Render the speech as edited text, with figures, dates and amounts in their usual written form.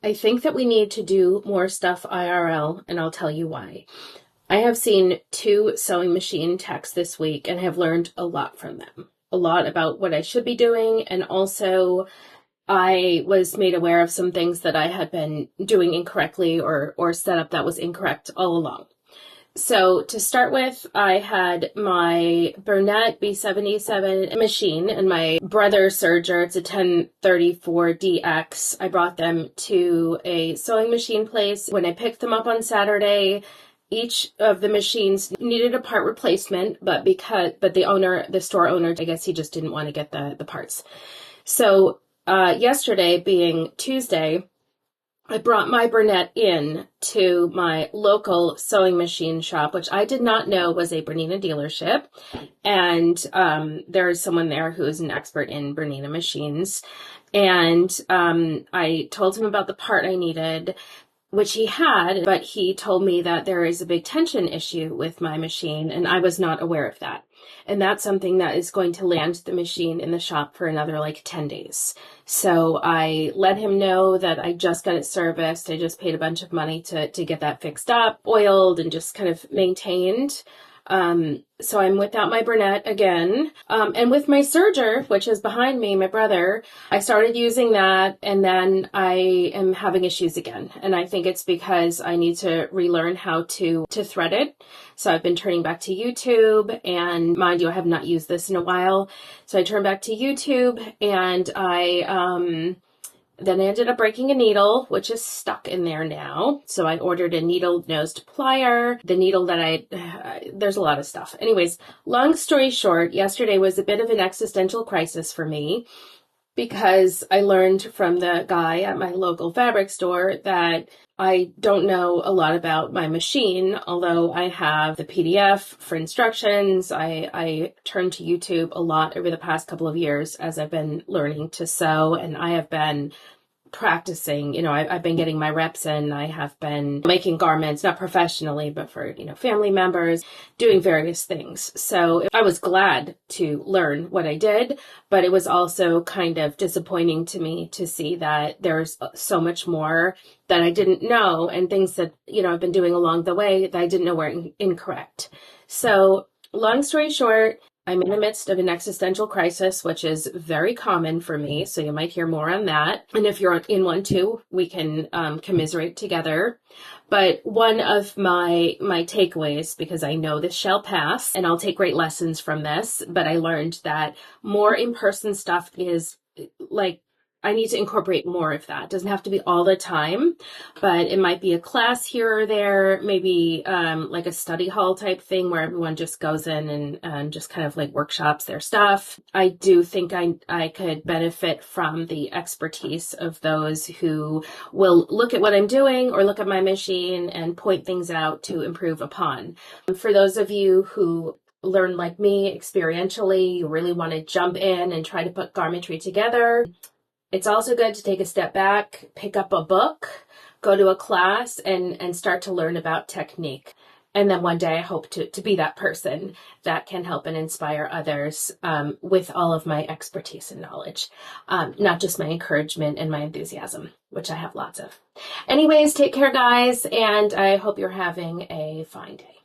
I think that we need to do more stuff IRL, and I'll tell you why. I have seen 2 sewing machine techs this week and have learned a lot from them. A lot about what I should be doing, and also I was made aware of some things that I had been doing incorrectly or set up that was incorrect all along. So to start with, I had my Burnett B77 machine and my brother's serger. It's a 1034DX. I brought them to a sewing machine place. When I picked them up on Saturday, each of the machines needed a part replacement, but the store owner, I guess he just didn't want to get the parts. So yesterday, being Tuesday, I brought my Burnett in to my local sewing machine shop, which I did not know was a Bernina dealership. And there's someone there who is an expert in Bernina machines. And I told him about the part I needed, which he had, but he told me that there is a big tension issue with my machine, and I was not aware of that. And that's something that is going to land the machine in the shop for another 10 days. So I let him know that I just got it serviced. I just paid a bunch of money to get that fixed up, oiled, and just kind of maintained. So I'm without my Burnett again. And with my serger, which is behind me, my brother, I started using that, and then I am having issues again. And I think it's because I need to relearn how to thread it. So I've been turning back to YouTube, and mind you, I have not used this in a while. So I turned back to YouTube, and then I ended up breaking a needle, which is stuck in there now. So I ordered a needle-nosed plier. The needle that there's a lot of stuff. Anyways, long story short, yesterday was a bit of an existential crisis for me because I learned from the guy at my local fabric store that I don't know a lot about my machine, although I have the PDF for instructions. I turned to YouTube a lot over the past couple of years as I've been learning to sew, and I have been practicing. I've been getting my reps in. I have been making garments, not professionally, but for, family members, doing various things. So I was glad to learn what I did, but it was also kind of disappointing to me to see that there's so much more that I didn't know, and things that, I've been doing along the way that I didn't know were incorrect. So long story short, I'm in the midst of an existential crisis, which is very common for me. So you might hear more on that. And if you're in one too, we can commiserate together. But one of my takeaways, because I know this shall pass, and I'll take great lessons from this, but I learned that more in-person stuff is I need to incorporate more of that. It doesn't have to be all the time, but it might be a class here or there, maybe a study hall type thing where everyone just goes in and just kind of workshops their stuff. I do think I could benefit from the expertise of those who will look at what I'm doing or look at my machine and point things out to improve upon. For those of you who learn like me experientially, you really want to jump in and try to put garmentry together, it's also good to take a step back, pick up a book, go to a class, and start to learn about technique. And then one day I hope to be that person that can help and inspire others with all of my expertise and knowledge, not just my encouragement and my enthusiasm, which I have lots of. Anyways, take care, guys, and I hope you're having a fine day.